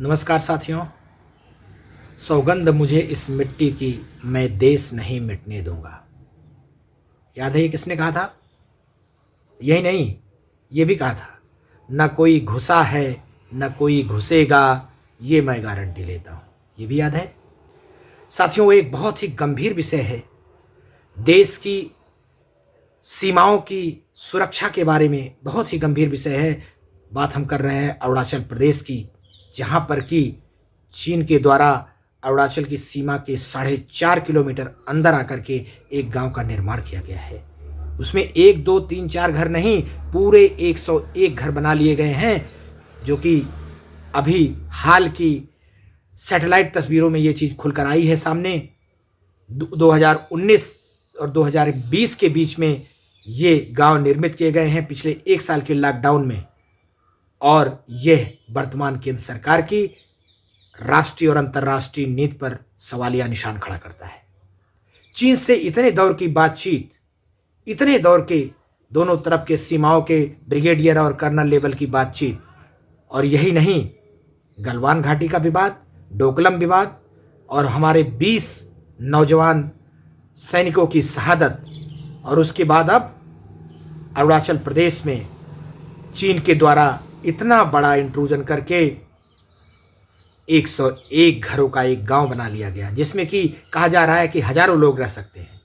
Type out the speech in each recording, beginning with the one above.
नमस्कार साथियों। सौगंध मुझे इस मिट्टी की, मैं देश नहीं मिटने दूंगा। याद है ये किसने कहा था? यही नहीं, ये भी कहा था, न कोई घुसा है न कोई घुसेगा, ये मैं गारंटी लेता हूं। ये भी याद है साथियों। वो एक बहुत ही गंभीर विषय है, देश की सीमाओं की सुरक्षा के बारे में बहुत ही गंभीर विषय है। बात हम कर रहे हैं अरुणाचल प्रदेश की, जहां पर कि चीन के द्वारा अरुणाचल की सीमा के 4.5 किलोमीटर अंदर आकर के एक गांव का निर्माण किया गया है। उसमें 1 2 3 4 घर नहीं, पूरे 101 घर बना लिए गए हैं, जो कि अभी हाल की सैटेलाइट तस्वीरों में ये चीज़ खुलकर आई है सामने। 2019 और 2020 के बीच में ये गांव निर्मित किए गए हैं, पिछले 1 साल के लॉकडाउन में। और यह वर्तमान केंद्र सरकार की राष्ट्रीय और अंतर्राष्ट्रीय नीति पर सवालिया निशान खड़ा करता है। चीन से इतने दौर की बातचीत, इतने दौर के दोनों तरफ के सीमाओं के ब्रिगेडियर और कर्नल लेवल की बातचीत, और यही नहीं, गलवान घाटी का विवाद, डोकलम विवाद और हमारे 20 नौजवान सैनिकों की शहादत, और उसके बाद अब अरुणाचल प्रदेश में चीन के द्वारा इतना बड़ा इंट्रूजन करके 101 घरों का एक गांव बना लिया गया, जिसमें कि कहा जा रहा है कि हजारों लोग रह सकते हैं।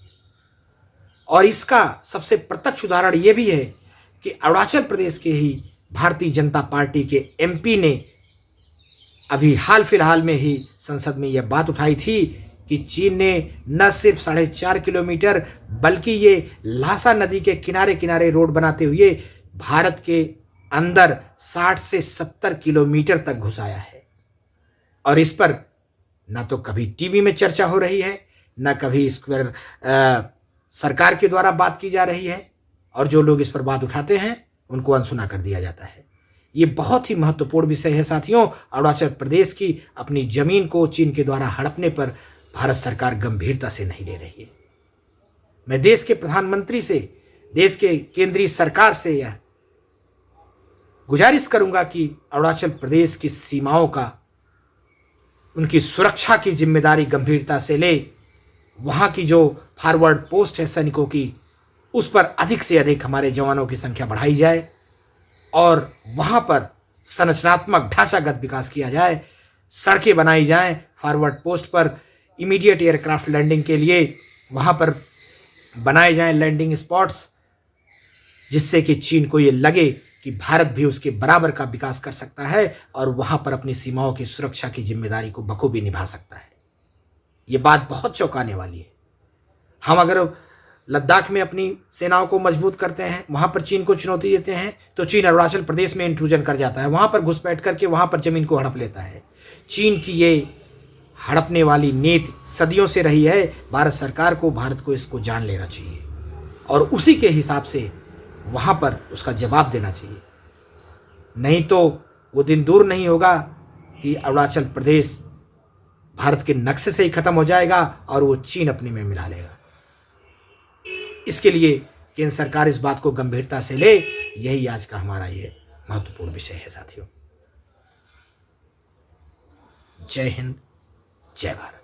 और इसका सबसे प्रत्यक्ष उदाहरण यह भी है कि अरुणाचल प्रदेश के ही भारतीय जनता पार्टी के एमपी ने अभी हाल फिलहाल में ही संसद में यह बात उठाई थी कि चीन ने न सिर्फ 4.5 किलोमीटर बल्कि ये ल्हासा नदी के किनारे किनारे रोड बनाते हुए भारत के अंदर 60 से 70 किलोमीटर तक घुसाया है। और इस पर ना तो कभी टीवी में चर्चा हो रही है, ना कभी इस पर सरकार के द्वारा बात की जा रही है, और जो लोग इस पर बात उठाते हैं उनको अनसुना कर दिया जाता है। ये बहुत ही महत्वपूर्ण विषय है साथियों। अरुणाचल प्रदेश की अपनी जमीन को चीन के द्वारा हड़पने पर भारत सरकार गंभीरता से नहीं ले रही है। मैं देश के प्रधानमंत्री से, देश के केंद्रीय सरकार से यह गुजारिश करूंगा कि अरुणाचल प्रदेश की सीमाओं का, उनकी सुरक्षा की जिम्मेदारी गंभीरता से ले। वहां की जो फॉरवर्ड पोस्ट है सैनिकों की, उस पर अधिक से अधिक हमारे जवानों की संख्या बढ़ाई जाए, और वहां पर संरचनात्मक ढांचागत विकास किया जाए, सड़कें बनाई जाएं, फॉरवर्ड पोस्ट पर इमीडिएट एयरक्राफ्ट लैंडिंग के लिए वहां पर बनाए जाएं लैंडिंग स्पॉट्स, जिससे कि चीन को ये लगे कि भारत भी उसके बराबर का विकास कर सकता है और वहां पर अपनी सीमाओं की सुरक्षा की जिम्मेदारी को बखूबी निभा सकता है। ये बात बहुत चौंकाने वाली है। हम अगर लद्दाख में अपनी सेनाओं को मजबूत करते हैं, वहां पर चीन को चुनौती देते हैं, तो चीन अरुणाचल प्रदेश में इंट्रूजन कर जाता है, वहां पर घुसपैठ करके वहां पर जमीन को हड़प लेता है। चीन की ये हड़पने वाली नीति सदियों से रही है। भारत सरकार को, भारत को इसको जान लेना चाहिए और उसी के हिसाब से वहां पर उसका जवाब देना चाहिए। नहीं तो वो दिन दूर नहीं होगा कि अरुणाचल प्रदेश भारत के नक्शे से ही खत्म हो जाएगा और वो चीन अपने में मिला लेगा। इसके लिए केंद्र सरकार इस बात को गंभीरता से ले, यही आज का हमारा ये महत्वपूर्ण विषय है साथियों। जय हिंद, जय भारत।